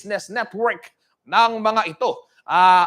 business network ng mga ito.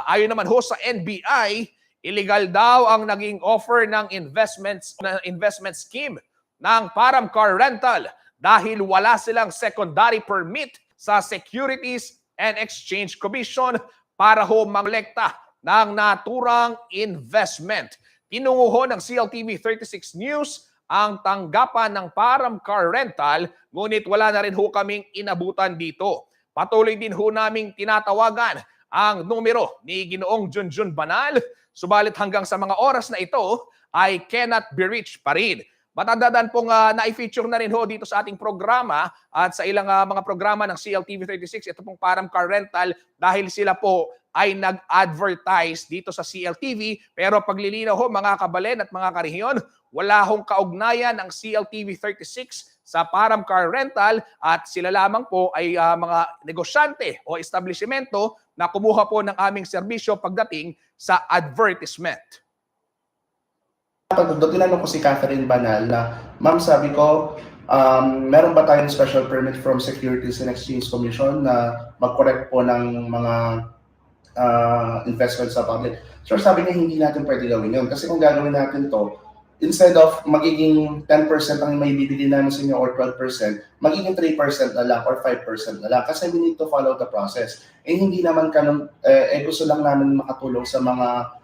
Ayon naman ho sa NBI, illegal daw ang naging offer ng investment scheme ng Param Car Rental dahil wala silang secondary permit sa Securities and Exchange Commission para ho mangolekta ng naturang investment. Tinungo ho ng CLTV 36 News ang tanggapan ng Param Car Rental, ngunit wala na rin ho kaming inabutan dito. Patuloy din ho naming tinatawagan ang numero ni Ginoong Junjun Banal, subalit hanggang sa mga oras na ito ay cannot be reached pa rin. Matandaan pong na-feature na rin ho dito sa ating programa at sa ilang mga programa ng CLTV 36, ito pong Param Car Rental dahil sila po ay nag-advertise dito sa CLTV. Pero paglilinaw ho mga kabalen at mga karehiyon, wala hong kaugnayan ang CLTV 36 sa Param Car Rental at sila lamang po ay mga negosyante o establishmento na kumuha po ng aming serbisyo pagdating sa advertisement. Tinanong ko si Catherine Banal na, ma'am, sabi ko, meron ba tayong special permit from Securities and Exchange Commission na mag-correct po ng mga investment sa public? Sure, sabi niya hindi natin pwede gawin yun. Kasi kung gagawin natin to, instead of magiging 10% ang may bibili namin sa inyo or 12%, magiging 3% na lang or 5% na lang. Kasi we need to follow the process. Hindi naman gusto lang namin makatulong sa mga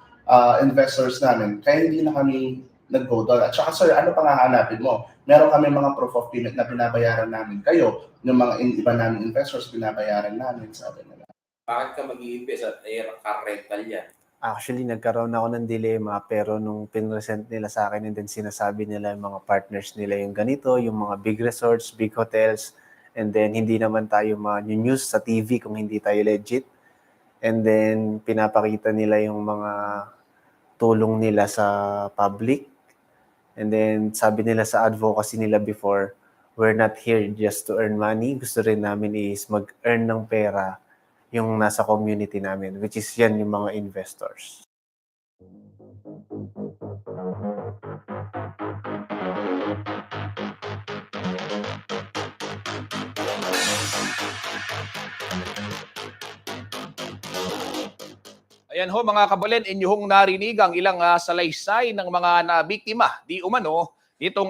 investors namin. Kaya hindi na kami nag-go doon. At saka, sir, ano pang hahanapin mo? Meron kami mga proof of payment na binabayaran namin kayo. Yung mga iba namin investors, binabayaran namin. Sabi nila. Bakit ka mag-i-invest at car rental yan? Actually, nagkaroon ako ng dilema pero nung pinresent nila sa akin and then sinasabi nila yung mga partners nila yung ganito, yung mga big resorts, big hotels, and then hindi naman tayo ma-news sa TV kung hindi tayo legit. And then pinapakita nila yung mga tulong nila sa public. And then sabi nila sa advocacy nila before, we're not here just to earn money. Gusto rin namin is mag-earn ng pera yung nasa community namin, which is yan yung mga investors. Ayan ho mga kabalen, inyong narinig ang ilang salaysay ng mga nabiktima di umano itong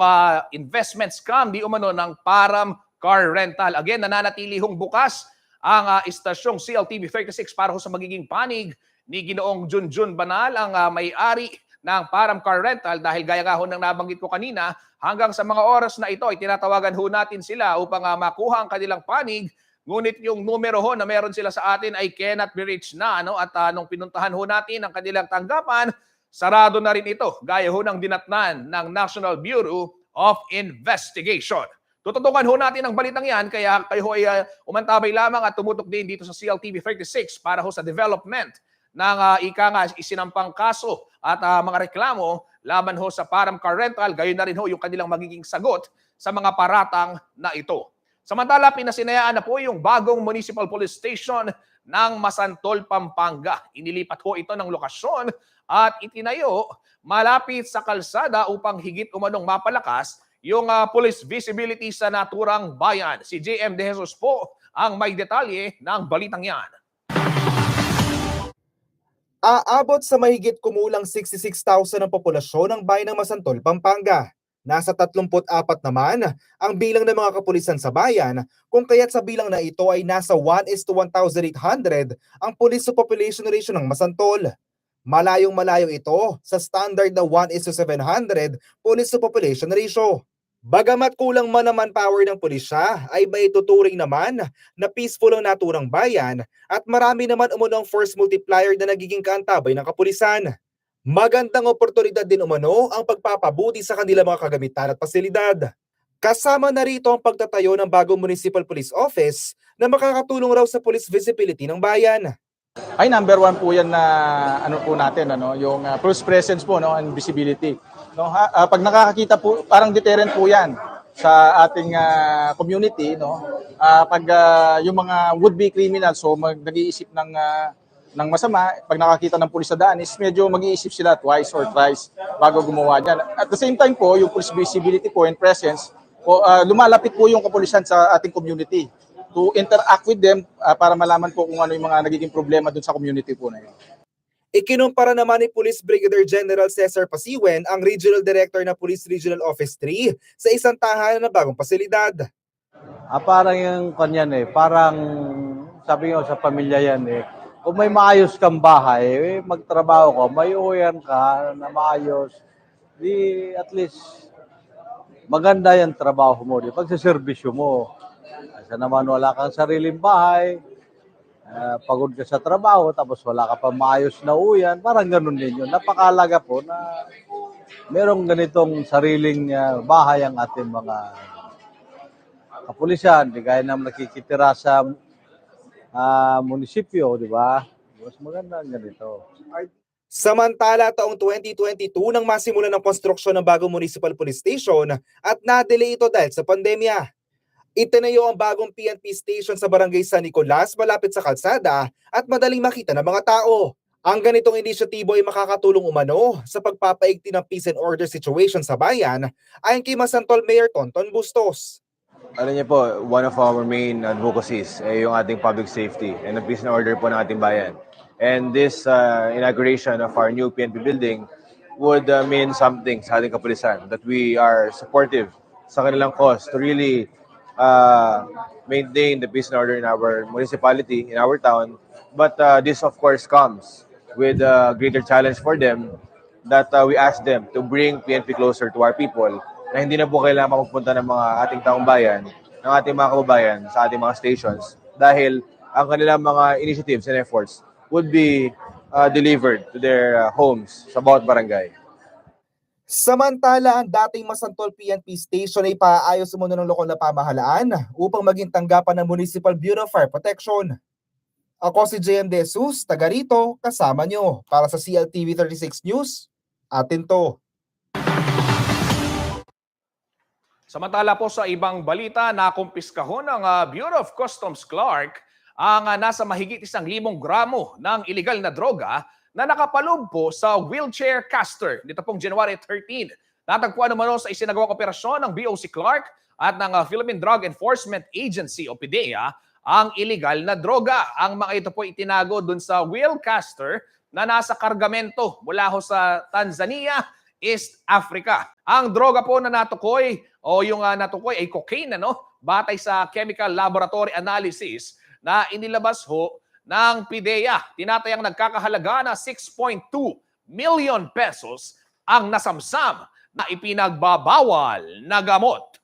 investment scam di umano ng Param Car Rental. Again, nananatili hong bukas ang istasyong CLTV 36 para ho sa magiging panig ni Ginoong Junjun Banal, ang may-ari ng Param Car Rental, dahil gaya nga ho ng nabanggit ko kanina, hanggang sa mga oras na ito ay tinatawagan ho natin sila upang makuha ang kanilang panig. Ngunit yung numero ho na meron sila sa atin ay cannot be reached na. At nung pinuntahan ho natin ang kanilang tanggapan, sarado na rin ito, gaya ho ng dinatnan ng National Bureau of Investigation. Tututukan ho natin ang balitang yan, kaya kayo ay umantabay lamang at tumutok din dito sa CLTV 36 para ho sa development ng isinampang kaso at mga reklamo laban ho sa Param Car Rental. Gayon na rin ho yung kanilang magiging sagot sa mga paratang na ito. Samantala, pinasinayaan na po yung bagong Municipal Police Station ng Masantol, Pampanga. Inilipat ho ito ng lokasyon at itinayo malapit sa kalsada upang higit umanong mapalakas yung police visibility sa naturang bayan. Si JM De Jesus po ang may detalye ng balitang yan. Aabot sa mahigit kumulang 66,000 ang populasyon ng bayan ng Masantol, Pampanga. Nasa 34 naman ang bilang ng mga kapulisan sa bayan, kung kaya't sa bilang na ito ay nasa 1:1,800 ang police to population ratio ng Masantol. Malayong-malayo ito sa standard na 1:700 police to population ratio. Bagamat kulang man ang manpower ng pulisya, ay maituturing naman na peaceful ang naturang bayan at marami naman umunong force multiplier na nagiging kaantabay ng kapulisan. Magandang oportunidad din umano ang pagpapabuti sa kanilang mga kagamitan at pasilidad. Kasama na rito ang pagtatayo ng bagong Municipal Police Office na makakatulong raw sa police visibility ng bayan. Ay, number one po yan na yung police presence po, and visibility. Pag nakakakita po, parang deterrent po yan sa ating community. Pag yung mga would-be criminals, so nag-iisip ng masama, pag nakakita ng pulis sa daan, is medyo mag-iisip sila twice or thrice bago gumawa dyan. At the same time po, yung police visibility po and presence, lumalapit po yung kapulisan sa ating community. to interact with them para malaman po kung ano yung mga nagiging problema dun sa community po na yun. Ikinumpara naman ni Police Brigadier General Cesar Pasiwen ang Regional Director na Police Regional Office 3 sa isang tahanan na bagong pasilidad. Parang yung kanyan parang sabi nga sa pamilya yan kung may maayos kang bahay, magtrabaho ka, may uwian ka na maayos, di at least maganda yung trabaho mo, di pagsiservisyo mo. Kasi naman wala kang sariling bahay, pagod ka sa trabaho, tapos wala ka pa maayos na uwian, parang ganun din yun. Napakalaga po na merong ganitong sariling bahay ang ating mga kapulisan, di gaya na nakikitira sa munisipyo, di ba? Mas maganda ang ganito. Samantala, taong 2022 nang masimulan ang konstruksyon ng bagong municipal police station at na-delay ito dahil sa pandemya. Itinayo ang bagong PNP station sa Barangay San Nicolas malapit sa kalsada at madaling makita ng mga tao. Ang ganitong inisyatibo ay makakatulong umano sa pagpapaigting ng peace and order situation sa bayan ayon kay Masantol Mayor Tonton Bustos. Alam niyo po, one of our main advocacies ay yung ating public safety and the peace and order po ng ating bayan. And this inauguration of our new PNP building would mean something sa ating kapulisan, that we are supportive sa kanilang cause to really maintain the peace and order in our municipality, in our town. But this of course comes with a greater challenge for them, that we ask them to bring PNP closer to our people, na hindi na po kailangan magpunta ng mga ating taong bayan, ng ating mga kababayan sa ating mga stations, dahil ang kanilang mga initiatives and efforts would be delivered to their homes sa bawat barangay. Samantala, ang dating Masantol PNP station ay paayos muna ng lokal na pamahalaan upang maging tanggapan ng Municipal Bureau of Fire Protection. Ako si JM De Jesus, taga rito, kasama nyo. Para sa CLTV 36 News, atin to. Samantala po sa ibang balita, nakumpiskahon ng Bureau of Customs Clark ang nasa mahigit 1,000 gramo ng illegal na droga na nakapaloob po sa wheelchair caster dito pong January 13. Natagpuan naman sa isinagawang operasyon ng BOC Clark at ng Philippine Drug Enforcement Agency o PDEA ang illegal na droga. Ang mga ito po itinago dun sa wheel caster na nasa kargamento mula ho sa Tanzania, East Africa. Ang droga po na natukoy o yung natukoy ay cocaine, batay sa chemical laboratory analysis na inilabas ho ng PIDEA. Tinatayang nagkakahalaga na 6.2 million pesos ang nasamsam na ipinagbabawal na gamot.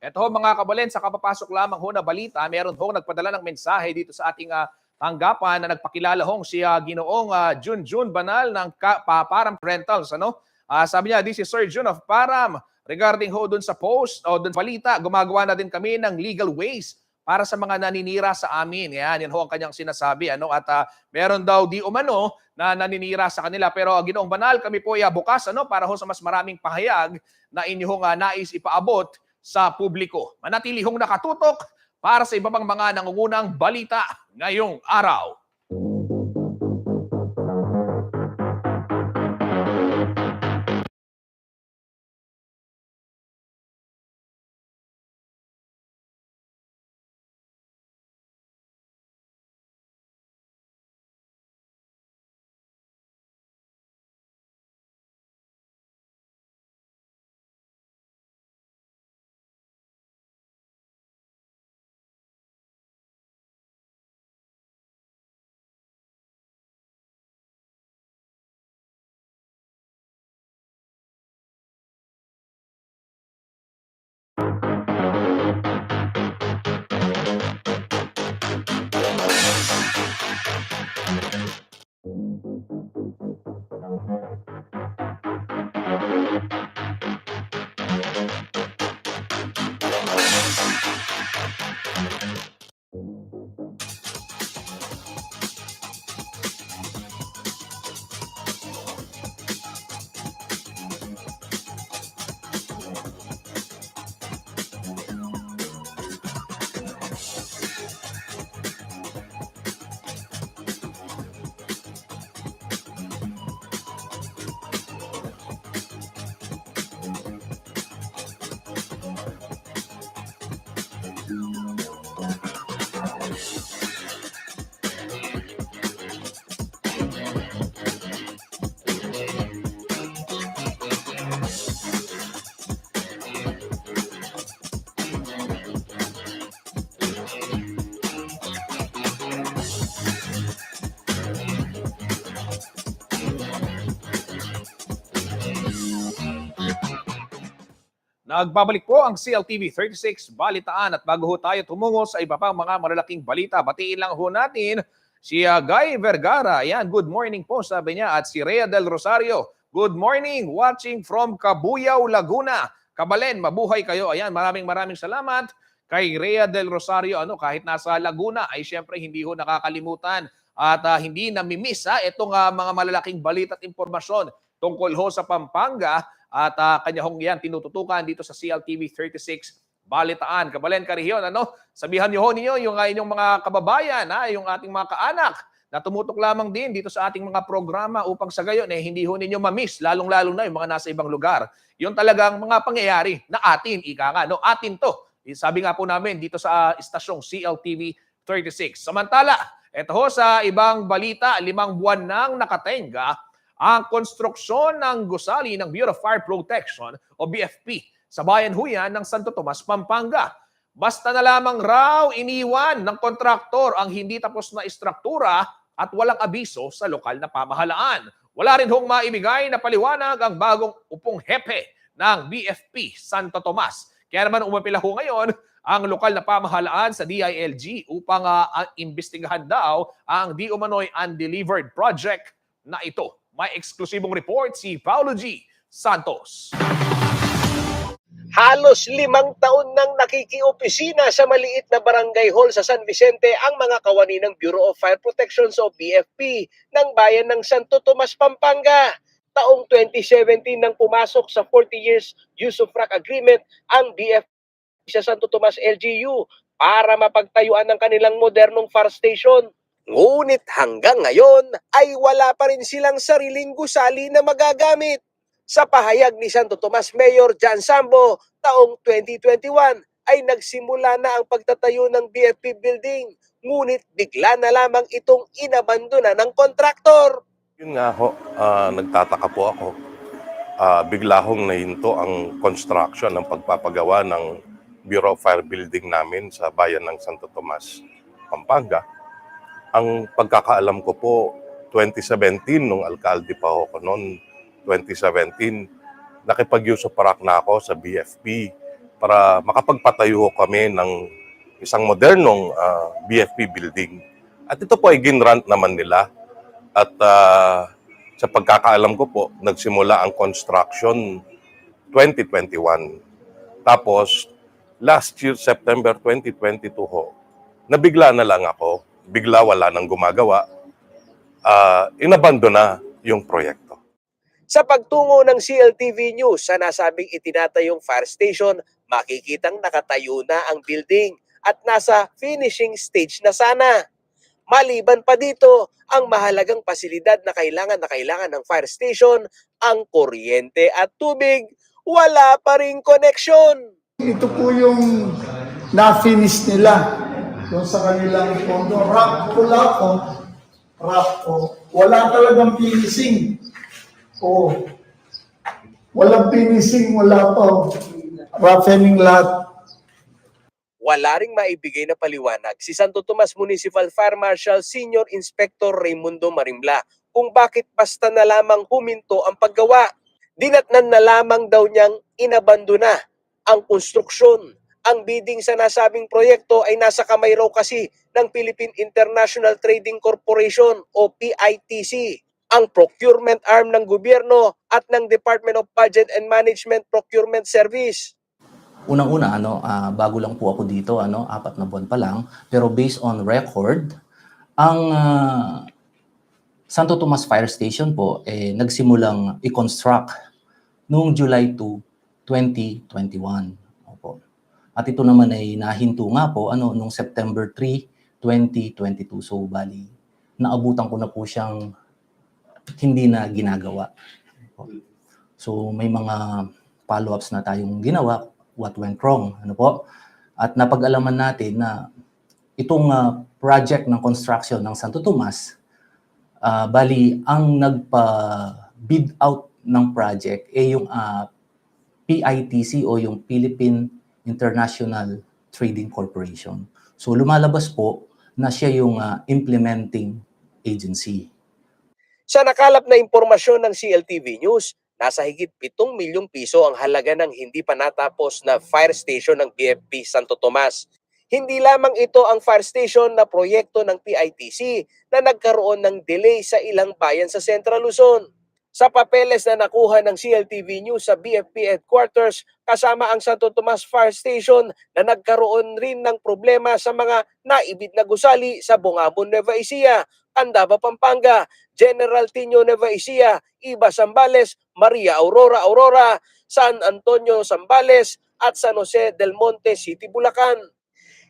Ito ho mga kabalen, sa kapapasok lamang ho na balita, meron ho nagpadala ng mensahe dito sa ating tanggapan na nagpakilala hong si Ginoong Junjun Banal ng Param Rentals. Sabi niya, this is Sir Jun of Param. Regarding ho dun sa post o dun sa balita, gumagawa na din kami ng legal ways para sa mga naninira sa amin. Yan ho ang kanyang sinasabi. At meron daw di umano na naninira sa kanila. Pero Ginoong Banal, kami po ay bukas para ho sa mas maraming pahayag na inyong nais ipaabot sa publiko. Manatili hong nakatutok para sa iba pang mga nangungunang balita ngayong araw. Nagbabalik po ang CLTV 36 Balitaan at bago ho tayo tumungo sa iba pang mga malalaking balita, batiin lang ho natin si Guy Vergara. Ayan, good morning po sabi niya. At si Rhea Del Rosario, good morning, watching from Cabuyao, Laguna. Kabalen, mabuhay kayo. Ayan, maraming salamat kay Rhea Del Rosario. Kahit nasa Laguna ay syempre hindi ho nakakalimutan at hindi namimiss itong mga malalaking balita at impormasyon tungkol ho sa Pampanga. At kanya hong yan tinututukan dito sa CLTV 36 Balitaan. Kabalen Karihiyon, sabihan niyo ho ninyo yung inyong mga kababayan, yung ating mga kaanak na tumutok lamang din dito sa ating mga programa upang sa gayon hindi ho ninyo mamiss, lalong-lalo na yung mga nasa ibang lugar. Yung talagang mga pangyayari na atin, atin to. Sabi nga po namin dito sa istasyong CLTV 36. Samantala, eto ho sa ibang balita, 5 buwan nang nakatenga ang konstruksyon ng gusali ng Bureau of Fire Protection o BFP sa bayan huyan ng Santo Tomas, Pampanga. Basta na lamang raw iniwan ng kontraktor ang hindi tapos na istruktura at walang abiso sa lokal na pamahalaan. Wala rin hong maibigay na paliwanag ang bagong upong hepe ng BFP Santo Tomas. Kaya naman umapila ho ngayon ang lokal na pamahalaan sa DILG upang imbestigahan daw ang di umano'y undelivered project na ito. May eksklusibong report si Paulo G. Santos. Halos 5 taon nang nakikiopisina sa maliit na barangay hall sa San Vicente ang mga kawani ng Bureau of Fire Protection o BFP ng bayan ng Santo Tomas, Pampanga. Taong 2017 nang pumasok sa 40 years use of rock agreement ang BFP sa Santo Tomas LGU para mapagtayuan ng kanilang modernong fire station. Ngunit hanggang ngayon ay wala pa rin silang sariling gusali na magagamit. Sa pahayag ni Santo Tomas Mayor John Sambo, taong 2021 ay nagsimula na ang pagtatayo ng BFP building. Ngunit bigla na lamang itong inabandona ng kontraktor. Yun nga ho, nagtataka po ako. Bigla hong nahinto ang construction ng pagpapagawa ng Bureau of Fire Building namin sa bayan ng Santo Tomas, Pampanga. Ang pagkakaalam ko po, 2017, nung alkalde pa ako noon, 2017, nakipag-use of rock na ako sa BFP para makapagpatayo kami ng isang modernong BFP building. At ito po ay ginrant naman nila. At sa pagkakaalam ko po, nagsimula ang construction 2021. Tapos, last year, September 2022 ho, nabigla na lang ako. Bigla wala nang gumagawa. Inabando na yung proyekto. Sa pagtungo ng CLTV News sa nasabing itinatayong fire station, makikitang nakatayo na ang building at nasa finishing stage na sana. Maliban pa dito, ang mahalagang pasilidad na kailangan ng fire station, ang kuryente at tubig, wala pa ring koneksyon. Ito po yung na-finish nila. Yung sa kanilang pondo, rock ko. Wala talagang finishing. Walang finishing, wala pa. Roughening lahat. Wala ring maibigay na paliwanag si Santo Tomas Municipal Fire Marshal Senior Inspector Raimundo Marimbla kung bakit basta na lamang huminto ang paggawa. Dinatnan na lamang daw niyang inabandona ang konstruksyon. Ang bidding sa nasabing proyekto ay nasa kamay raw kasi ng Philippine International Trading Corporation o PITC, ang procurement arm ng gobyerno at ng Department of Budget and Management Procurement Service. Unang-una, bago lang po ako dito, 4 na buwan pa lang, pero based on record, ang Santo Tomas Fire Station po nagsimulang i-construct noong July 2, 2021. Opo. At ito naman ay nahinto nga po noong September 3, 2022. So bali, naabutan ko na po siyang hindi na ginagawa. Opo. So may mga follow-ups na tayong ginawa, what went wrong, At napag-alaman natin na itong project ng construction ng Santo Tomas, bali ang nagpa-bid out ng project yung PITC o yung Philippine International Trading Corporation. So lumalabas po na siya yung implementing agency. Sa nakalap na impormasyon ng CLTV News, Nasa higit 7 milyong piso ang halaga ng hindi pa natapos na fire station ng BFP Santo Tomas. Hindi lamang ito ang fire station na proyekto ng PITC na nagkaroon ng delay sa ilang bayan sa Central Luzon. Sa papeles na nakuha ng CLTV News sa BFP headquarters, kasama ang Santo Tomas Fire Station na nagkaroon rin ng problema sa mga naibid na gusali sa Bungabon, Nueva Ecija, Candaba, Pampanga, General Tino, Nueva Ecija, Iba, Zambales, Maria Aurora, San Antonio, Zambales, at San Jose del Monte City, Bulacan.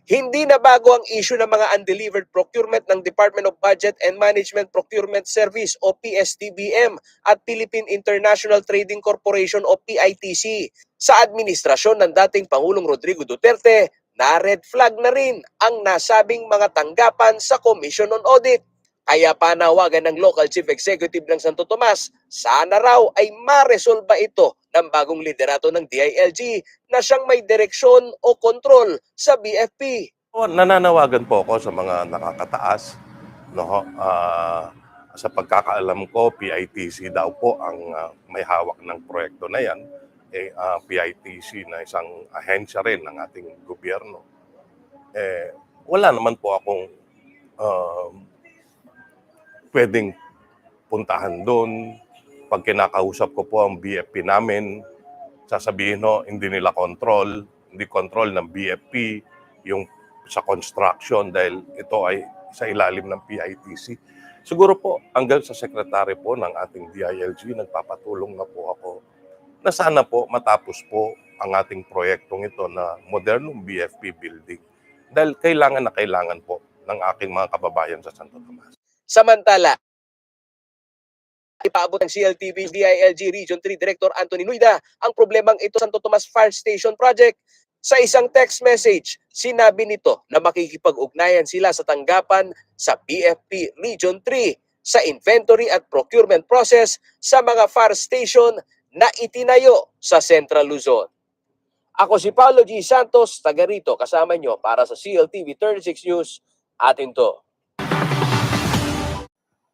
Hindi na bago ang issue ng mga undelivered procurement ng Department of Budget and Management Procurement Service o PSDBM at Philippine International Trading Corporation o PITC. Sa administrasyon ng dating Pangulong Rodrigo Duterte, na red flag na rin ang nasabing mga tanggapan sa Commission on Audit. Kaya panawagan ng Local Chief Executive ng Santo Tomas, sana raw ay maresolba ito ng bagong liderato ng DILG na siyang may direksyon o kontrol sa BFP. Nananawagan po ako sa mga nakakataas. No? Sa pagkakaalam ko, PITC daw po ang may hawak ng proyekto na yan. PITC na isang ahensya rin ng ating gobyerno. Wala naman po akong pwedeng puntahan doon. Pag kinakausap ko po ang BFP namin, sasabihin hindi nila hindi control ng BFP yung sa construction dahil ito ay sa ilalim ng PITC. Siguro po hanggang sa sekretary po ng ating DILG, nagpapatulong na po ako na sana po matapos po ang ating proyektong ito na modernong BFP building dahil kailangan na kailangan po ng aking mga kababayan sa Santo Tomas. Samantala, ipaabot ng CLTV DILG Region 3 Director Anthony Nuida ang problemang ito sa Santo Tomas Fire Station Project. Sa isang text message, sinabi nito na makikipag-ugnayan sila sa tanggapan sa BFP Region 3 sa inventory at procurement process sa mga fire station na itinayo sa Central Luzon. Ako si Paulo G. Santos, taga rito, kasama nyo para sa CLTV 36 News. Atin to.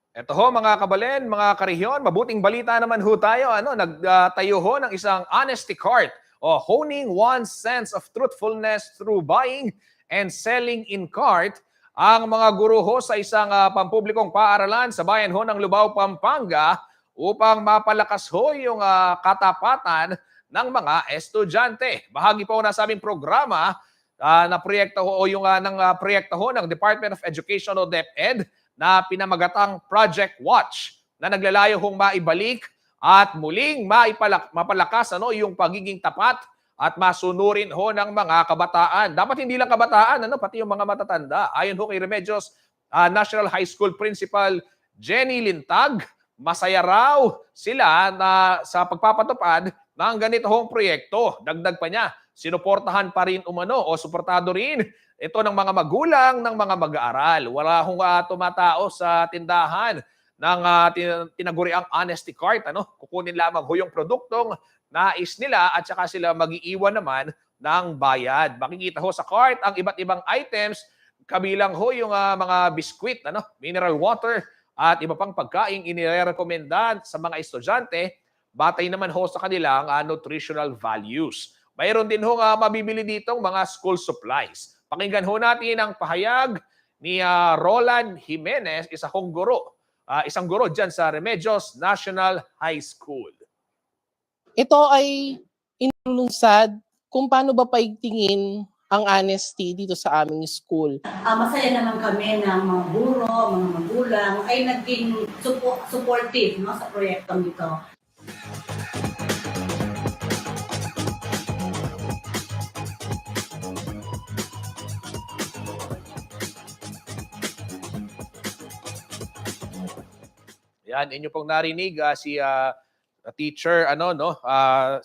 Ito ho mga kabalen, mga karehiyon, mabuting balita naman ho tayo. Nagtayo ho ng isang honesty cart o honing one's sense of truthfulness through buying and selling in cart ang mga guro ho sa isang pampublikong paaralan sa bayan ho ng Lubao, Pampanga upang mapalakas ho yung katapatan ng mga estudyante. Bahagi po na sa aming programa na proyekto ho o yung proyekto ho ng Department of Education o DepEd na pinamagatang Project Watch na naglalayo hong maibalik at muling mapalakas yung pagiging tapat at masunurin ho ng mga kabataan. Dapat hindi lang kabataan, pati yung mga matatanda. Ayon ho kay Remedios National High School Principal Jenny Lintag, masaya raw sila na sa pagpapatupad ng ganito hong proyekto. Dagdag pa niya, sinuportahan pa rin o suportado rin ito ng mga magulang, ng mga mag-aaral. Wala hong tumatao sa tindahan ng tinaguriang honesty cart. Kukunin lamang ho yung produktong nais nila at saka sila mag-iiwan naman ng bayad. Makikita ho sa cart ang iba't ibang items, kabilang ho yung mga biskwit, mineral water at iba pang pagkaing inirekomenda sa mga estudyante, batay naman ho sa kanilang nutritional values. Mayroon din ho mabibili ditong mga school supplies. Pakinggan ho natin ang pahayag ni Roland Jimenez, isang guro dyan sa Remedios National High School. Ito ay inulunsad kung paano ba paigtingin ang honesty dito sa aming school. Masaya naman kami ng mga guro, mga magulang ay naging supportive sa proyektong ito. Yan, inyo pong narinig si teacher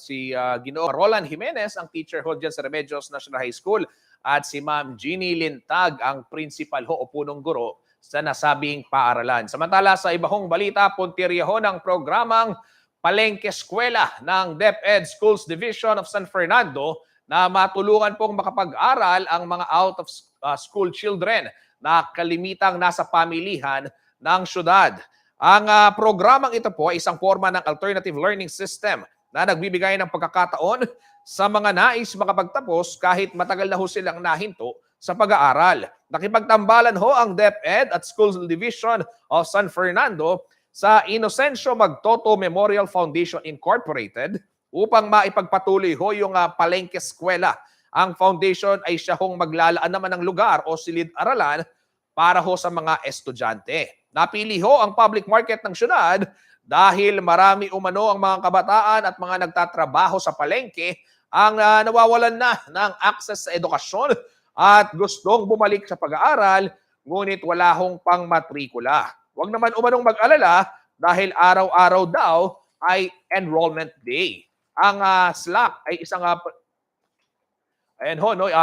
si Ginoo Roland Jimenez, ang teacher ho dyan sa Remedios National High School, at si Ma'am Jeannie Lintag, ang principal ho o punong guro sa nasabing paaralan. Samantala sa iba hong balita, puntirya ho ng programang Palengke Eskwela ng DepEd Schools Division of San Fernando na matulungan pong makapag-aral ang mga out of school children na kalimitang nasa pamilihan ng syudad. Ang programang ito po ay isang forma ng alternative learning system na nagbibigay ng pagkakataon sa mga nais makapagtapos kahit matagal na ho silang nahinto sa pag-aaral. Nakipagtambalan ho ang DepEd at Schools Division of San Fernando sa Inocencio Magtoto Memorial Foundation Incorporated upang maipagpatuloy ho yung Palengke Eskwela. Ang foundation ay siya hong maglalaan naman ng lugar o silid-aralan para ho sa mga estudyante. Napili ho ang public market ng syudad dahil marami umano ang mga kabataan at mga nagtatrabaho sa palengke ang nawawalan na ng access sa edukasyon at gustong bumalik sa pag-aaral ngunit wala hong pangmatrikula. Huwag naman umanong mag-alala dahil araw-araw daw ay enrollment day. Ang SLAC ay isang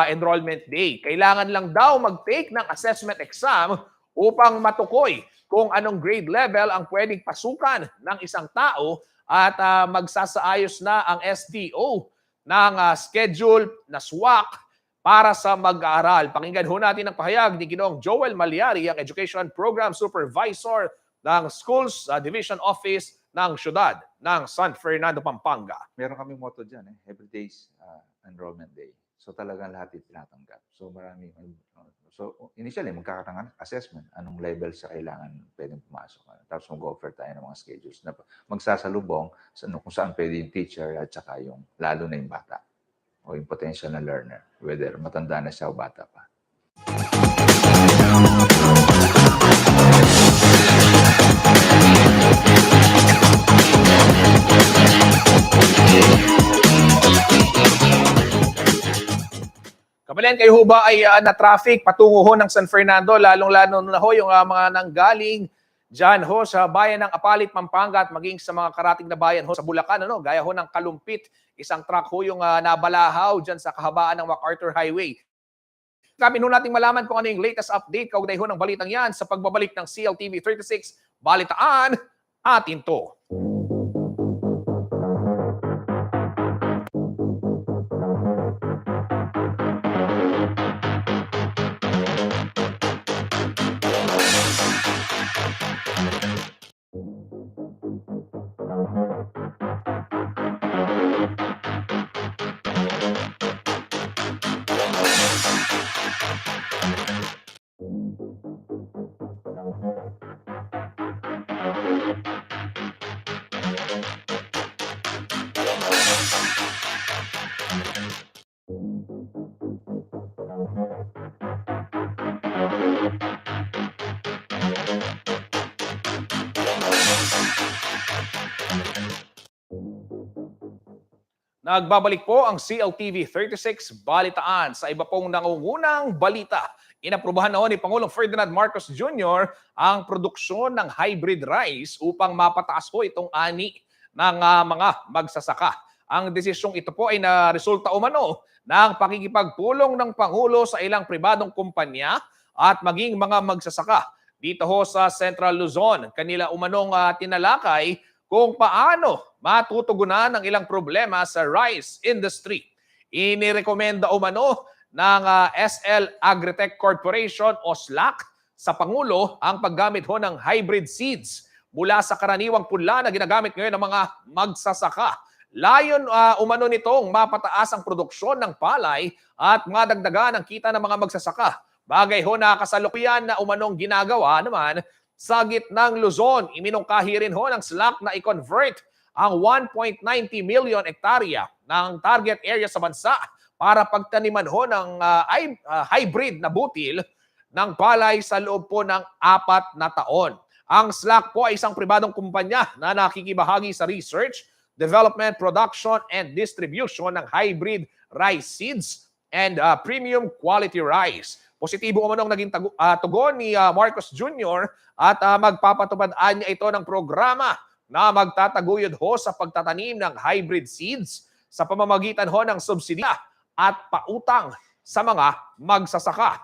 enrollment day. Kailangan lang daw mag-take ng assessment exam upang matukoy kung anong grade level ang pwedeng pasukan ng isang tao at magsasaayos na ang SDO ng schedule na SWAC para sa mag-aaral. Pakinggan ho natin ang pahayag ni Ginoong Joel Malyari, ang Education Program Supervisor ng Schools Division Office ng Siyudad ng San Fernando, Pampanga. Meron kami motto dyan, every day's enrollment day. So talagang lahat tinatanggap. So marami. So initially, magkakaroon ng assessment. Anong level sa kailangan pwedeng pumasok. Tapos mag-offer tayo ng mga schedules na magsasalubong sa kung saan pwede yung teacher at saka yung lalo na yung bata o yung potential na learner, whether matanda na siya o bata pa. Kapalen, kayo ho ba ay na-traffic patungo ho ng San Fernando, lalong-lalo na ho yung mga nanggaling dyan ho sa bayan ng Apalit, Pampanga at maging sa mga karating na bayan ho sa Bulacan, gaya ho ng Kalumpit, isang truck ho yung nabalahaw dyan sa kahabaan ng MacArthur Highway. Kami ho nating malaman kung ano yung latest update kaugnay ho ng balitang yan sa pagbabalik ng CLTV 36 Balitaan atin to. Nagbabalik po ang CLTV 36 Balitaan sa iba pong nangungunang balita. Inaprubahan na ni Pangulong Ferdinand Marcos Jr. ang produksyon ng hybrid rice upang mapataas po itong ani ng mga magsasaka. Ang desisyong ito po ay naresulta umano ng pakikipagpulong ng Pangulo sa ilang pribadong kumpanya at maging mga magsasaka dito ho sa Central Luzon. Kanila umanong tinalakay kung paano matutugunan ang ilang problema sa rice industry. Inirekomenda umano ng SL Agritech Corporation o SLAC sa Pangulo ang paggamit ho ng hybrid seeds mula sa karaniwang punla na ginagamit ngayon ng mga magsasaka. Layon umano nitong mapataas ang produksyon ng palay at madagdagan ang kita ng mga magsasaka. Bagay ho na kasalukuyan na umanong ginagawa naman sa gitnang Luzon. Iminungkahi rin ho ng SLAC na i-convert ang 1.90 million hektarya ng target area sa bansa para pagtaniman ho ng hybrid na butil ng palay sa loob po ng 4 na taon. Ang SLAC po ay isang pribadong kumpanya na nakikibahagi sa research, development, production, and distribution ng hybrid rice seeds and premium quality rice. Positibo umanong naging tugon ni Marcos Jr. at magpapatupad niya ito ng programa na magtataguyod ho sa pagtatanim ng hybrid seeds sa pamamagitan ho ng subsidiya at pautang sa mga magsasaka.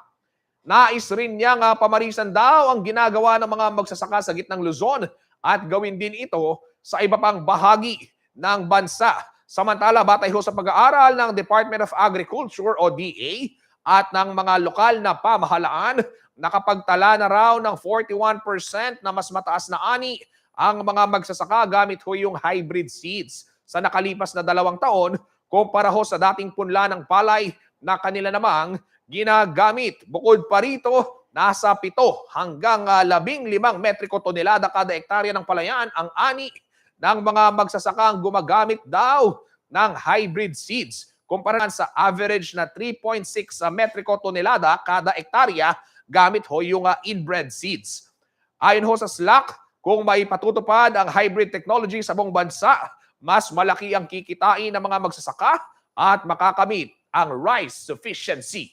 Nais rin niyang pamarisan daw ang ginagawa ng mga magsasaka sa gitnang Luzon at gawin din ito sa iba pang bahagi ng bansa. Samantala, batay ho sa pag-aaral ng Department of Agriculture o DA, at ng mga lokal na pamahalaan, nakapagtala na raw ng 41% na mas mataas na ani ang mga magsasaka gamit ho yung hybrid seeds sa nakalipas na 2 taon kumpara ho sa dating punla ng palay na kanila namang ginagamit. Bukod pa rito, nasa 7 hanggang 15 metriko tonelada kada hektarya ng palayan ang ani ng mga magsasakang gumagamit daw ng hybrid seeds kumpara sa average na 3.6 metriko tonelada kada hektarya gamit ho yung inbred seeds. Ayon ho sa SLAC, kung may patutupad ang hybrid technology sa buong bansa, mas malaki ang kikitain ng mga magsasaka at makakamit ang rice sufficiency.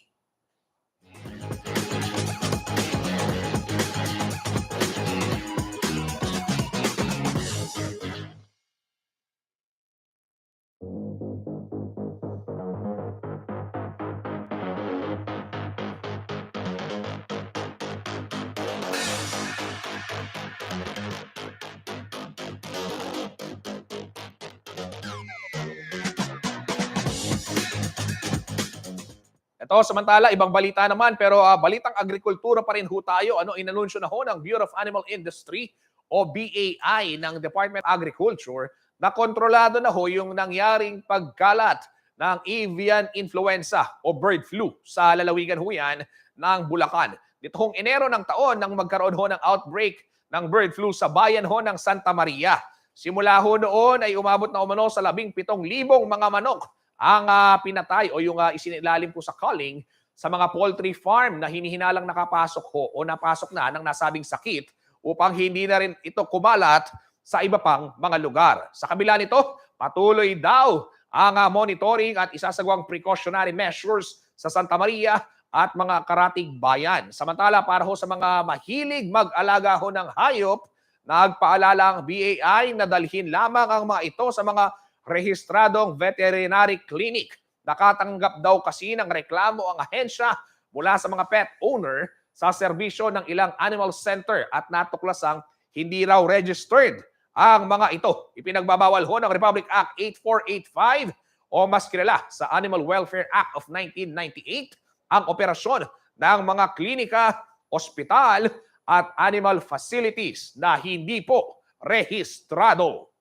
Ito, samantala, ibang balita naman, pero balitang agrikultura pa rin ho tayo. Inanunsyo na ho ng Bureau of Animal Industry o BAI ng Department of Agriculture na kontrolado na ho yung nangyaring pagkalat ng avian influenza o bird flu sa lalawigan ho yan ng Bulacan. Dito hong Enero ng taon nang magkaroon ho ng outbreak ng bird flu sa bayan ho ng Santa Maria. Simula ho noon ay umabot na umano sa 17,000 mga manok ang pinatay o yung isinilalim po sa culling sa mga poultry farm na hinihinalang nakapasok ho o napasok na ng nasabing sakit upang hindi na rin ito kumalat sa iba pang mga lugar. Sa kabila nito, patuloy daw ang monitoring at isasagawang precautionary measures sa Santa Maria at mga karatig bayan. Samantala, para ho sa mga mahilig mag-alaga ho ng hayop, nagpaalala ang BAI na dalhin lamang ang mga ito sa mga rehistradong veterinary clinic. Nakatanggap daw kasi ng reklamo ang ahensya mula sa mga pet owner sa serbisyo ng ilang animal center at natuklasang hindi raw registered ang mga ito. Ipinagbabawal ho ng Republic Act 8485 o mas kilala sa Animal Welfare Act of 1998 ang operasyon ng mga klinika, ospital at animal facilities na hindi po rehistrado.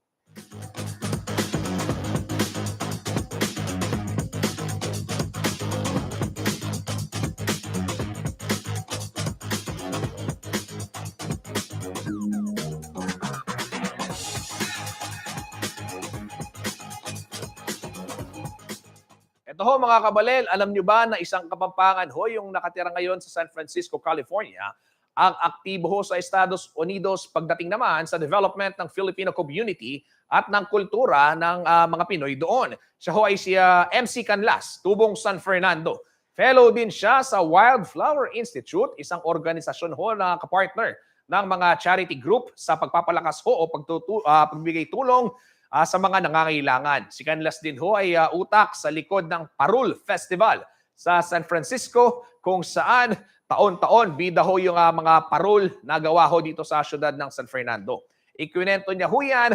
Ito ho mga kabalel, alam nyo ba na isang Kapampangan ho yung nakatira ngayon sa San Francisco, California, ang aktibo ho sa Estados Unidos pagdating naman sa development ng Filipino community at ng kultura ng mga Pinoy doon. Siya ho ay si MC Canlas, tubong San Fernando. Fellow din siya sa Wildflower Institute, isang organisasyon ho na kapartner ng mga charity group sa pagpapalakas ho o pagbibigay tulong sa mga nangangailangan. Si Canlas din ho ay utak sa likod ng Parul Festival sa San Francisco kung saan taon-taon bida ho yung mga parul na gawa ho dito sa syudad ng San Fernando. Ikwinento niya ho yan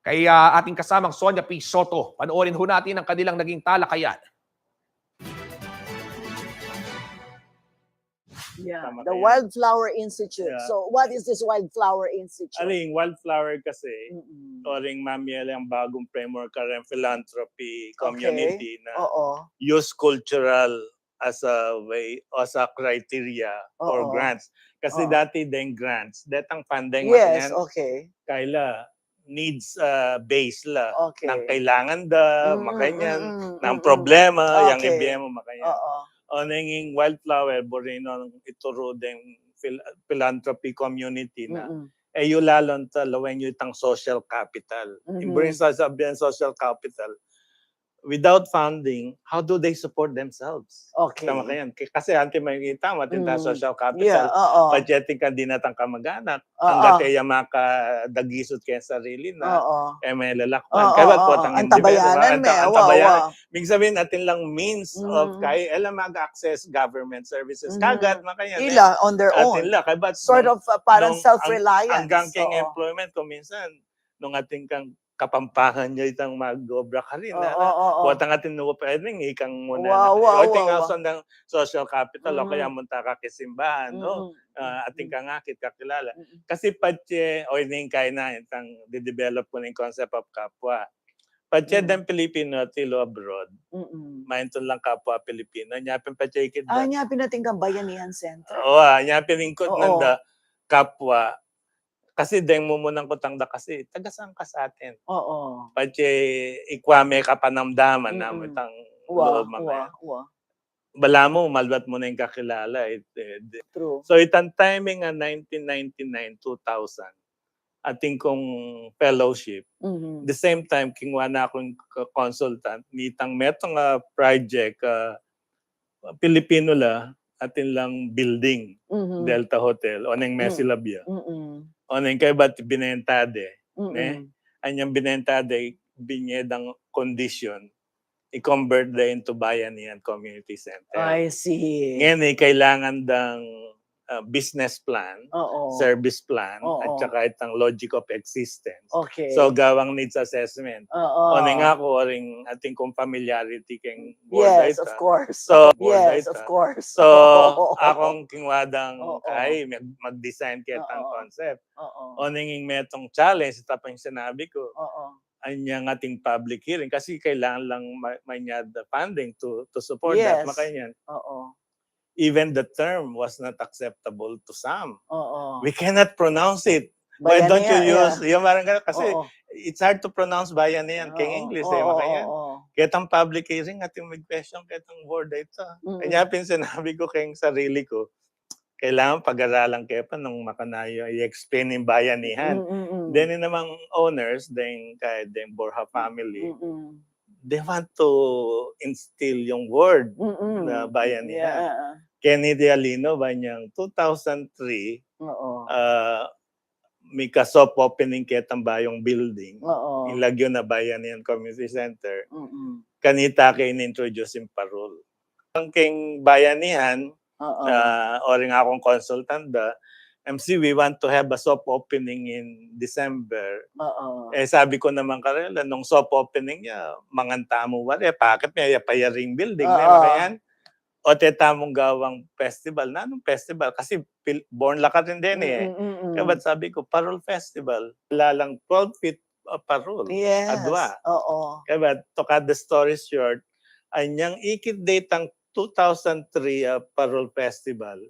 kay ating kasamang Sonia P. Soto. Panoorin ho natin ang kanilang naging talakayan. Yeah, Tama the ka yan. Wildflower Institute. Yeah. So, what is this Wildflower Institute? Aling Wildflower kasi, Mm-mm. oring Mamiel ang bagong framework ng philanthropy community na Oo. use cultural as a way, as a criteria for Oo. grants. Kasi Oo. dati din grants, datang funding Yes, yan, okay. kaila needs base la. Okay. Nang kailangan da, Mm, makanyan, mm, nang mm, problema, yung Okay. ibigay mo makanyan. Oo. O nanging Wildflower, borino ituro din philanthropy community na Mm-mm. yung lalong talawan yung itang social capital. Mhm. Yung sasabihan social capital, without funding, how do they support themselves? Okay. Tama ka yan. Kasi anti may tama, tinta Mm. social capital, Yeah, oo. budgeting ka din natang kamag-anak, Oo. hanggat kaya makadagisot kaya sarili na, Oo. may lalakman. Oo, Kaya ba't oo, po oo. tang Ang tabayanan, may. ang Wow, tabayanan. wow. Ibig sabihin natin lang means of Mm. kaya alam mag-access government services. Mhm. Kagat makaya. Ila, on their own. Atin lang. Kaya ba't Sort of parang nung self-reliance. Hanggang king Oo. employment ko minsan, nung ating kang Kapampangan niya itang mag-obra ka rin. Oo. Kuwata nga tinuwa pwedeng ikang muna. Wow, wow, Ating wow. nga ng social capital o kaya Mm. munta ka kisimbahan. Ating ka nga kakilala. Mm. Kasi patye o ining kaya na itang de-develop ko ng concept of kapwa. Patye Mm. den Pilipino at tilo abroad. Mainton lang kapwa Pilipino. Nyapin patye ikit ba? Niya pinatingkang Bayanihan Center. Oo, nyapin ingkot Oo. nanda kapwa. Kasi deng mo munang kutang da kasi tagasang ka sa atin. Oo. Patye ikwame ka panamdaman na itang loob mamaya. Bala mo, malwat mo na yung kakilala. True. So itang timing nga 1999, 2000, ating kong fellowship. The same time, kingwa na akong consultant, nitang metong project, Pilipino la, atin lang building, Delta Hotel, o nang Mesilabia. O nang kay ba't binentade. Anyang binentade, binyedang condition, i-convert na into Bayanihan Community Center. I see. Ngayon kailangan ng business plan, Oo. service plan, Oo. at saka itang logic of existence. Okay. So, gawang needs assessment. Oo. O nga ko, ring ating kong familiarity keng Yes, of course. So, Yes, of course. So, akong kingwadang kay mag-design kitang concept. O nanging metong challenge, tapos yung sinabi ko, anyang ating public hearing kasi kailangan lang may funding to support that. Makanyan. Even the term was not acceptable to some. We cannot pronounce it. Why don't you use, yung parang gano'n, kasi it's hard to pronounce Bayanihan kay English, makanyan. Kitang public hearing, ating mag-question kitang word ito. Kanya sinabi ko kayong sarili ko, kailangan pag-aralan kayo pa nung makanayo i-explain yung Bayanihan. Then yung namang owners, then Borja family, they want to instill yung word na Bayanihan. Kenny De Alino ba niyang 2003, may ka-soft opening kitang bayong building. Ilagyo na Bayanihan Community Center. Kanita kayo in-introduce yung parol. Ang king Bayanihan, oring akong consultant MC, we want to have a soft opening in December. Sabi ko naman karela, nung soft opening niya, manganta mo wala, bakit may payaring building, may makayan? O tamong gawang festival. Na anong festival? Kasi born lakat din Kaya ba't sabi ko, Parol Festival. Lalang 12 feet parol. Yes. Adwa. Oo. Kaya ba't, to cut the story short, anyang ikit date ang 2003 Parol Festival.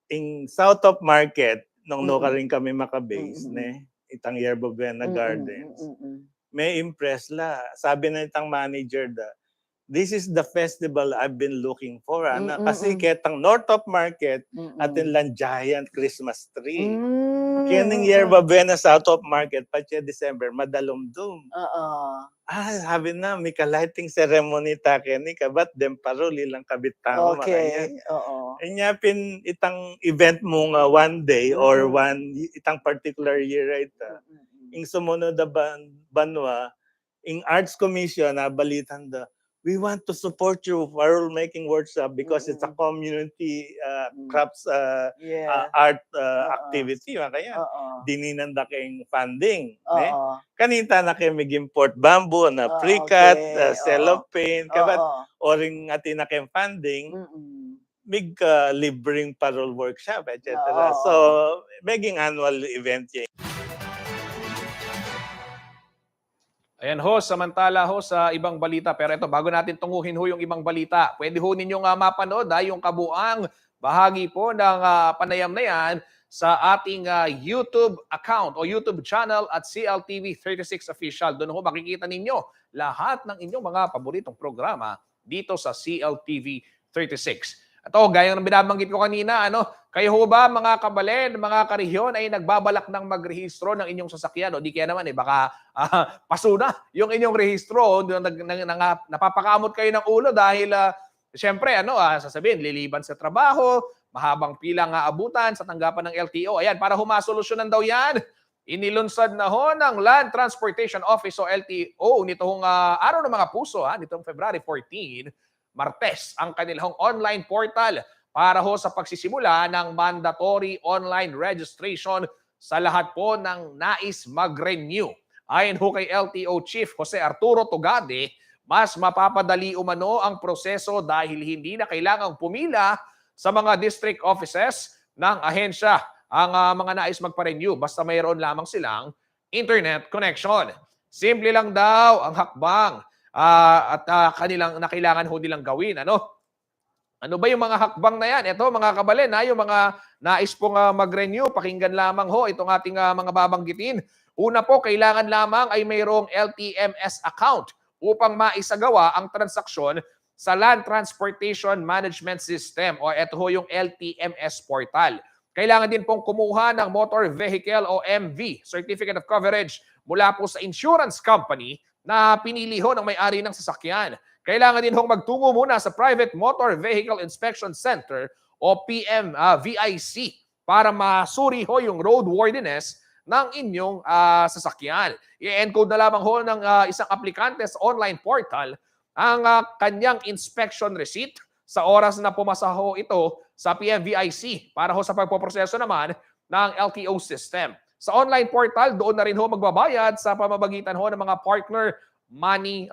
In South of Market, nung ka rin kami makabase, itang Yerba Buena Gardens, may impress la. Sabi na itang manager this is the festival I've been looking for. Kasi kitang North of Market, atin lang giant Christmas tree. Kaya ng Yerba Buena, South of Market, patya December, madalumdum. Sabi na, may ka-lighting ceremony ni kabat, dem paroli lang kabit tamo. Okay, Inyapin itang event mo nga one day or itang particular year right. Ing sumunod na banwa, ing Arts Commission, nabalitan we want to support you parol making workshop because it's a community crafts art activity. Kaya dininanda kayong funding. Kanita na kayo mag-import bamboo na pre-cut, cellophane, kabat, oring atin na kayong funding, big libreng parol workshop, etc. So, maging annual event yan. Ayan ho, samantala ho sa ibang balita. Pero ito, bago natin tunguhin ho yung ibang balita, pwede ho ninyong mapanood yung kabuang bahagi po ng panayam na yan sa ating YouTube account o YouTube channel at CLTV36 Official. Doon ho makikita ninyo lahat ng inyong mga paboritong programa dito sa CLTV36. At gaya ng binabanggit ko kanina, kayo ho ba mga kabalen, mga karehiyon ay nagbabalak ng magrehistro ng inyong sasakyan? O di kaya naman baka paso na yung inyong rehistro, napapakamot kayo ng ulo dahil siyempre sasabihin, liliban sa trabaho, mahabang pilang abutan sa tanggapan ng LTO. Ayan, para humasolusyonan daw yan, inilunsad na ho ng Land Transportation Office o LTO nitong araw ng mga puso, nitong February 14, Martes, ang kanilang online portal para ho sa pagsisimula ng mandatory online registration sa lahat po ng nais mag-renew. Ayon ho kay LTO Chief Jose Arturo Togade, mas mapapadali umano ang proseso dahil hindi na kailangang pumila sa mga district offices ng ahensya ang mga nais magpa-renew basta mayroon lamang silang internet connection. Simple lang daw ang hakbang at kanilang na kailangan ho nilang gawin. Ano ba yung mga hakbang na yan? Ito mga kabalen, yung mga nais pong mag-renew, pakinggan lamang ho itong ating mga babanggitin. Una po, kailangan lamang ay mayroong LTMS account upang maisagawa ang transaksyon sa Land Transportation Management System o ito ho yung LTMS portal. Kailangan din pong kumuha ng Motor Vehicle o MV, Certificate of Coverage, mula po sa insurance company na pinili ho ng may-ari ng sasakyan. Kailangan din hong magtungo muna sa Private Motor Vehicle Inspection Center o PMVIC para masuri ho yung roadworthiness ng inyong sasakyan. I-encode na lamang ho ng isang aplikante sa online portal ang kanyang inspection receipt sa oras na pumasa ho ito sa PMVIC para ho sa pagpoproseso naman ng LTO system. Sa online portal, doon na rin ho magbabayad sa pamamagitan ho ng mga partner money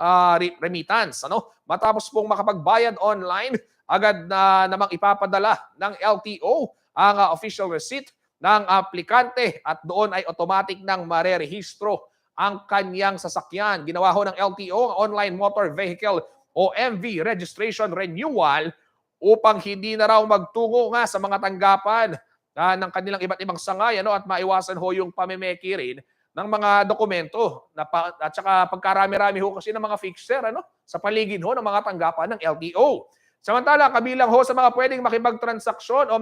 remittance. Matapos pong makapagbayad online, agad na namang ipapadala ng LTO ang official receipt ng aplikante at doon ay automatic nang marerehistro ang kanyang sasakyan. Ginawa ho ng LTO ang Online Motor Vehicle o MV Registration Renewal upang hindi na raw magtungo nga sa mga tanggapan ng kanilang iba't ibang sangay at maiwasan ho yung pamemeki rin ng mga dokumento at saka pagkarami-rami ho kasi ng mga fixer sa paligid ho ng mga tanggapan ng LTO. Samantala, kabilang ho sa mga pwedeng makipagtransaksyon o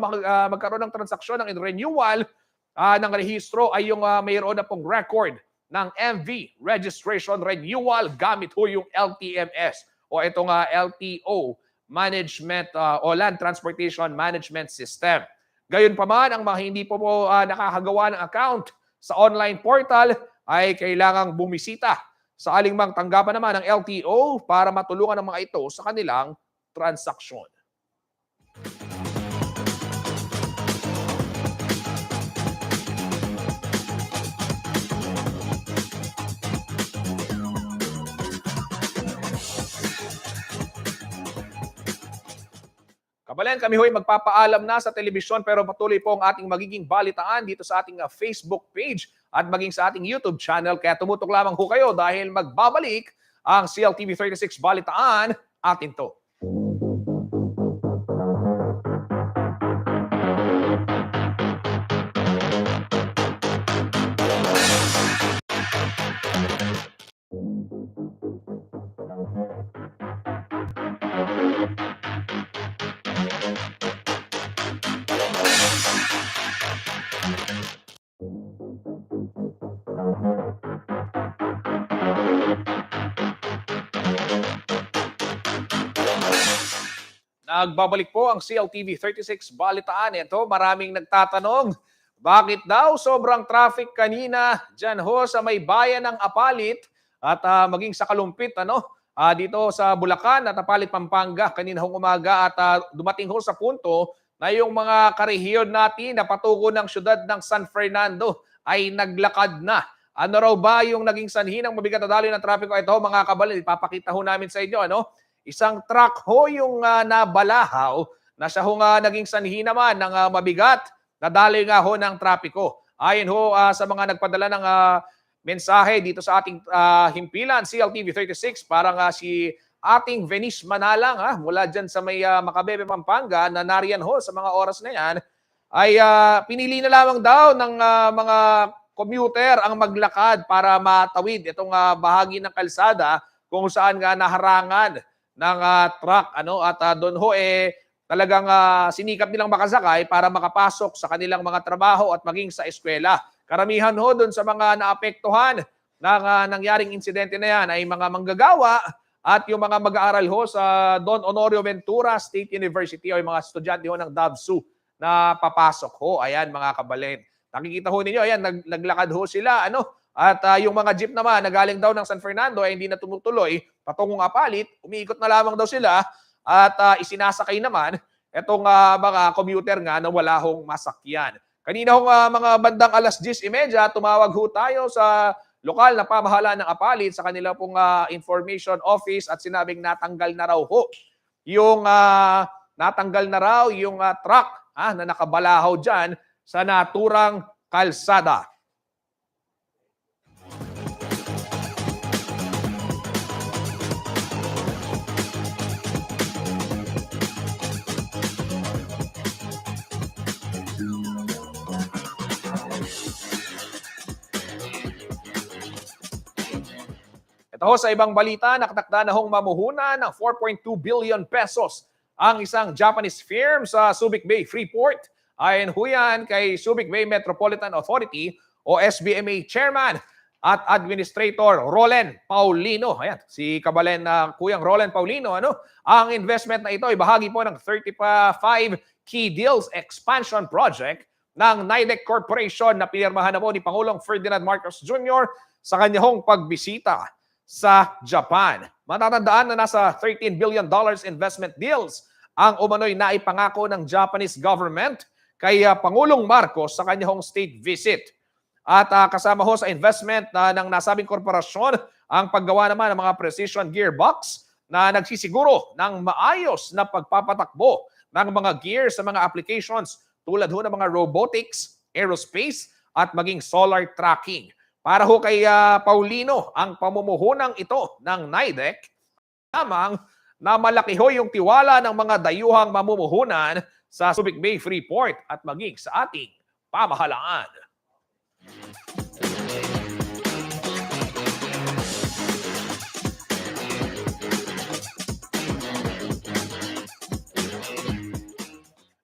magkaroon ng transaksyon ng renewal ng rehistro ay yung mayroon na pong record ng MV Registration Renewal gamit ho yung LTMS o itong LTO Management o Land Transportation Management System. Gayunpaman, ang mga hindi po nakakagawa ng account sa online portal ay kailangang bumisita sa alingmang tanggapan naman ng LTO para matulungan ang mga ito sa kanilang transaksyon. Kabalen, kami ho'y magpapaalam na sa telebisyon pero patuloy po ang ating magiging balitaan dito sa ating Facebook page at maging sa ating YouTube channel. Kaya tumutok lamang ho kayo dahil magbabalik ang CLTV 36 Balitaan atin to. Nagbabalik po ang CLTV 36 Balitaan. Ito, maraming nagtatanong, bakit daw sobrang traffic kanina dyan ho sa may bayan ng Apalit at maging sa Kalumpit, dito sa Bulacan at Apalit, Pampanga kanina hong umaga at dumating ho sa punto na yung mga karehiyon natin na patungo ng syudad ng San Fernando ay naglakad na. Ano raw ba yung naging sanhi ng mabigat na daloy ng trapiko? Ito mga kabalin, ipapakita ho namin sa inyo. Isang truck ho yung nabalahaw na siya ho naging sanhi naman ng mabigat na daloy nga ho ng trapiko. Ayon ho sa mga nagpadala ng mensahe dito sa ating himpilan, CLTV 36, parang si ating Venice Manalang mula dyan sa may Macabebe, Pampanga, na nariyan ho sa mga oras na yan, ay pinili na lamang daw ng mga commuter ang maglakad para matawid itong bahagi ng kalsada kung saan nga naharangan ng truck. At doon ho talagang sinikap nilang makasakay para makapasok sa kanilang mga trabaho at maging sa eskwela. Karamihan ho doon sa mga naapektuhan ng nangyaring insidente na yan ay mga manggagawa at yung mga mag-aaral ho sa Don Honorio Ventura State University o yung mga estudyante ho ng DAVSU na papasok ho. Ayan mga kabalen. Nakikita ho ninyo, ayan, naglakad ho sila. At yung mga jeep naman na galing daw ng San Fernando ay hindi na tumutuloy patungong Apalit, umiikot na lamang daw sila at isinasakay naman itong mga commuter nga na wala hong masakyan. Kanina hong mga bandang 10:30, tumawag ho tayo sa lokal na pamahalaan ng Apalit sa kanila pong information office at sinabing natanggal na raw ho yung truck na nakabalahaw dyan sa naturang kalsada. Ito ho, sa ibang balita, nakatakda na hong mamuhunan ng 4.2 billion pesos ang isang Japanese firm sa Subic Bay Freeport. Ayon ho yan kay Subic Bay Metropolitan Authority o SBMA Chairman at Administrator Rolen Paulino. Ayan, si kabalen na Kuyang Rolen Paulino. Ang investment na ito ay bahagi po ng 35 Key Deals Expansion Project ng NIDEC Corporation na pinirmahan na po ni Pangulong Ferdinand Marcos Jr. sa kanyang pagbisita sa Japan. Matatandaan na nasa $13 billion investment deals ang umano'y naipangako ng Japanese government kay Pangulong Marcos sa kanyang state visit. At kasama ho sa investment ng nasabing korporasyon ang paggawa naman ng mga precision gearbox na nagsisiguro ng maayos na pagpapatakbo ng mga gear sa mga applications tulad ho ng mga robotics, aerospace at maging solar tracking. Para ho kay Paulino, ang pamumuhunang ito ng NIDEC, lamang na malaki ho yung tiwala ng mga dayuhang mamumuhunan sa Subic Bay Freeport at maging sa ating pamahalaan.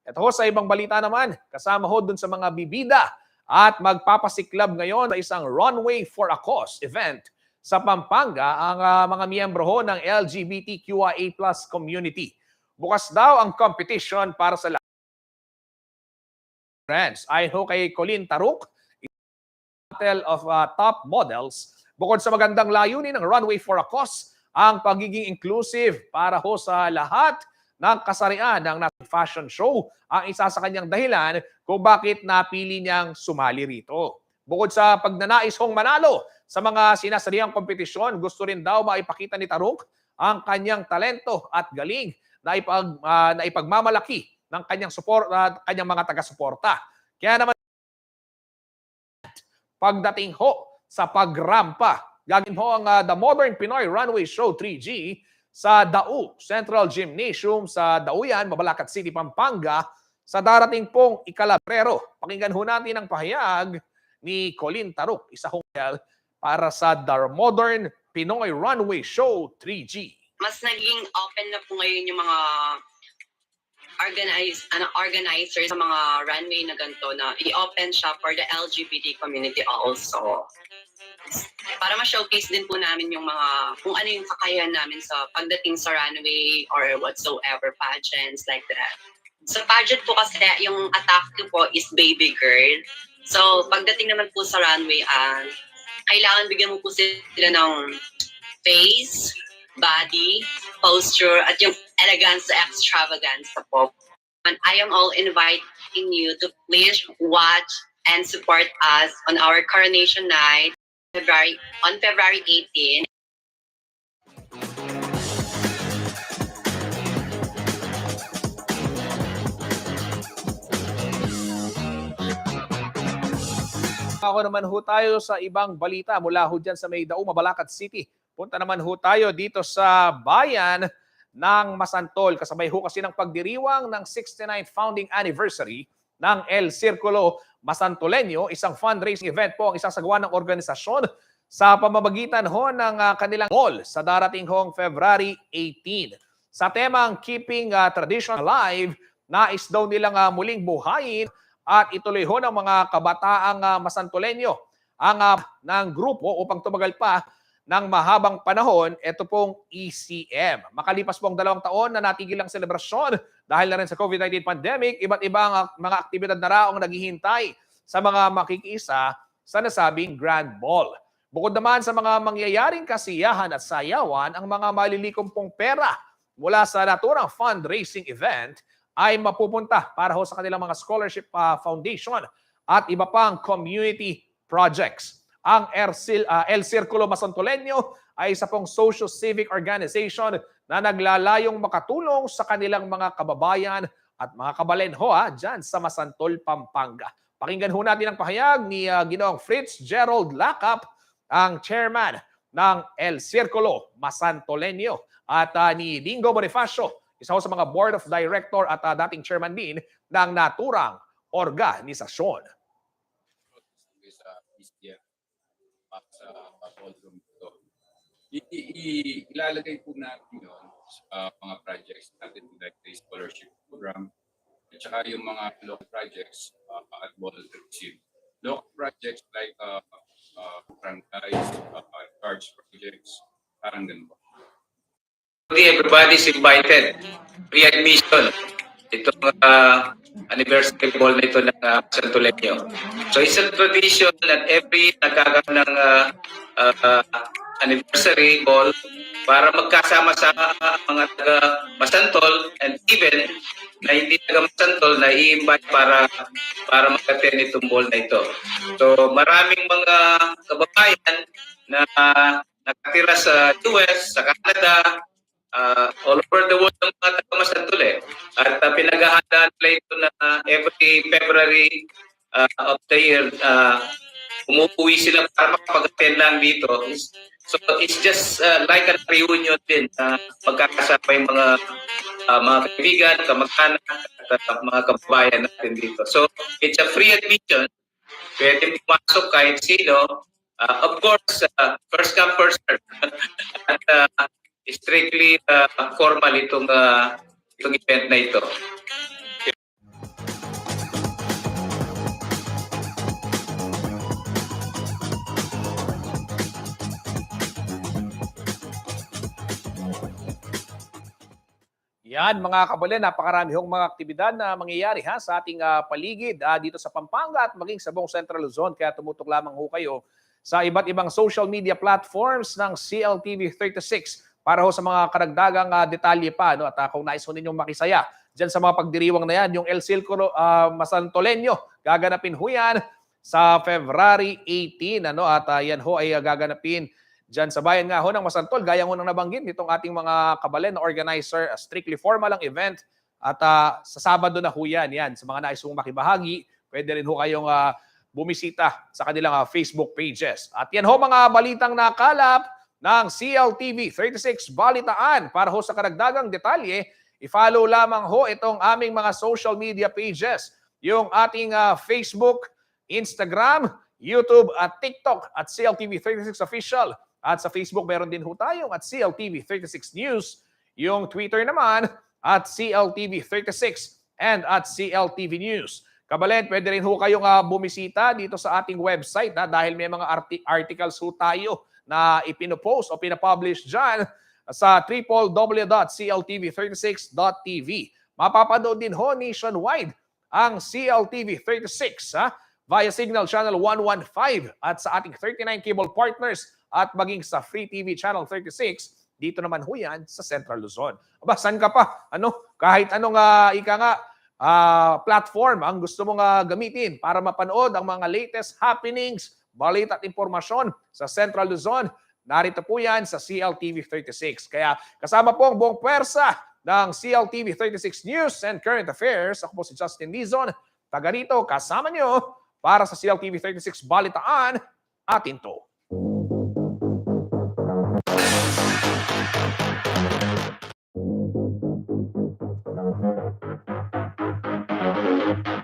Ito ho, sa ibang balita naman, kasama ho dun sa mga bibida at magpapasiklab ngayon sa isang Runway for a Cause event sa Pampanga ang mga miyembro ho ng LGBTQIA+ community. Bukas daw ang competition para sa lahat. Friends, ayon ho kay Colin Taruk, battle of top models, bukod sa magandang layunin ng Runway for a Cause, ang pagiging inclusive para ho sa lahat ng kasarian ng fashion show ang isa sa kanyang dahilan kung bakit napili niyang sumali rito. Bukod sa pagnanais hong manalo sa mga sinasariang kompetisyon, gusto rin daw maipakita ni Taruk ang kanyang talento at galing na ipagmamalaki ng kanyang kanyang mga taga-suporta. Kaya naman pagdating ho sa pagrampa, gagawin ho ang The Modern Pinoy Runway Show 3G sa Dau Central Gymnasium sa Dauyan, Mabalacat City, Pampanga sa darating pong ikalabrero. Pakinggan ho natin ang pahayag ni Colin Taruk, isa hong para sa The Modern Pinoy Runway Show 3G. Mas naging open na po ngayon yung mga organizers sa mga runway na ganito na i-open siya for the LGBT community also. Para ma-showcase din po namin yung mga, kung ano yung kakayahan namin sa pagdating sa runway or whatsoever pageants like that. Sa pageant po kasi yung attack ko po is baby girl. So pagdating naman po sa runway, kailangan bigyan mo po sila ng face, body, posture, at yung elegance, extravagance po. And I am all inviting you to please watch and support us on our coronation night on February 18. Ako naman ho tayo sa ibang balita mula ho dyan sa may Dau, Mabalacat City. Punta naman ho tayo dito sa bayan ng Masantol. Kasabay ho kasi ng pagdiriwang ng 69th founding anniversary ng El Círculo Masantoleño, isang fundraising event po ang isasagawa ng organisasyon sa pamamagitan ho ng kanilang mall sa darating hong February 18. Sa temang Keeping Tradition Alive, nais daw nilang muling buhayin at ituloy ho ng mga kabataang Masantoleño ang ng grupo upang tumagal pa ng mahabang panahon, ito pong ECM. Makalipas pong 2 taon na natigil ang selebrasyon dahil na rin sa COVID-19 pandemic, iba't ibang mga aktibidad na raw ang naghihintay sa mga makikisa sa nasabing Grand Ball. Bukod naman sa mga mangyayaring kasiyahan at sayawan, ang mga malilikom pong pera mula sa naturang fundraising event ay mapupunta para ho sa kanilang mga scholarship foundation at iba pang community projects. Ang El Círculo Masantoleño ay isa pong socio-civic organization na naglalayong makatulong sa kanilang mga kababayan at mga kabalenho dyan sa Masantol, Pampanga. Pakinggan ho natin ang pahayag ni Ginoong Fritz Gerald Lacap, ang chairman ng El Círculo Masantoleño, at ni Dingo Bonifacio, isa ho sa mga board of director at dating chairman din ng naturang organisasyon. Ilalagay po natin yun sa mga projects natin like the scholarship program at saka yung mga local projects at volunteership. Local projects like franchise, cards projects, parang ganun po. Everybody's invited. Free admission. Itong anniversary ball na ito ng Santoleño. So isang tradition that every nagkakaroon ng anniversary ball para magkasama-sama ang mga taga Masantol and even na hindi taga Masantol na i-invite para mag-attend itong ball na ito. So maraming mga kababayan na nakatira sa US, sa Canada, all over the world ng mga taga Masantol At pinaghahandaan nila ito na every February of the year, umuwi sila para makapag-attend lang dito. So it's just like a reunion din na magkakasama yung mga kaibigan, kamag-anak, at mga kababayan natin dito. So it's a free admission. Pwede pumasok kahit sino. Of course, first come, first serve. At strictly formal itong event na ito. Yan mga kabalen, napakarami hong mga aktibidad na mangyayari sa ating paligid dito sa Pampanga at maging sa buong Central Luzon. Kaya tumutok lamang ho kayo sa iba't ibang social media platforms ng CLTV 36 para ho sa mga karagdagang detalye pa. At kung nais ho ninyong makisaya dyan sa mga pagdiriwang na yan, yung El Círculo Masantoleño, gaganapin ho yan sa February 18. At yan ho ay gaganapin diyan sa bayan nga ho ng Masantol, gaya ho nang nabanggit nitong ating mga kabalen na organizer, strictly formal ang event at sa Sabado na ho yan. Sa mga nais hong makibahagi, pwede rin ho kayong bumisita sa kanilang Facebook pages. At yan ho mga balitang nakalap ng CLTV 36 Balitaan. Para ho sa karagdagang detalye, i-follow lamang ho itong aming mga social media pages, yung ating Facebook, Instagram, YouTube at TikTok at CLTV 36 Official. At sa Facebook, meron din ho tayong at CLTV 36 News. Yung Twitter naman at CLTV 36 and at CLTV News. Kabalen, pwede rin ho kayong bumisita dito sa ating website dahil may mga articles ho tayo na ipinopost o pinapublish dyan sa www.cltv36.tv. Mapapanood din ho nationwide ang CLTV 36 via Signal Channel 115 at sa ating 39 cable partners at maging sa Free TV Channel 36, dito naman ho yan sa Central Luzon. Aba, saan ka pa? Kahit anong platform ang gusto mong gamitin para mapanood ang mga latest happenings, balita at impormasyon sa Central Luzon, narito po yan sa CLTV 36. Kaya kasama po ang buong pwersa ng CLTV 36 News and Current Affairs. Ako po si Justin Dizon, taga rito, kasama nyo para sa CLTV 36 Balitaan, atin to. Thank you.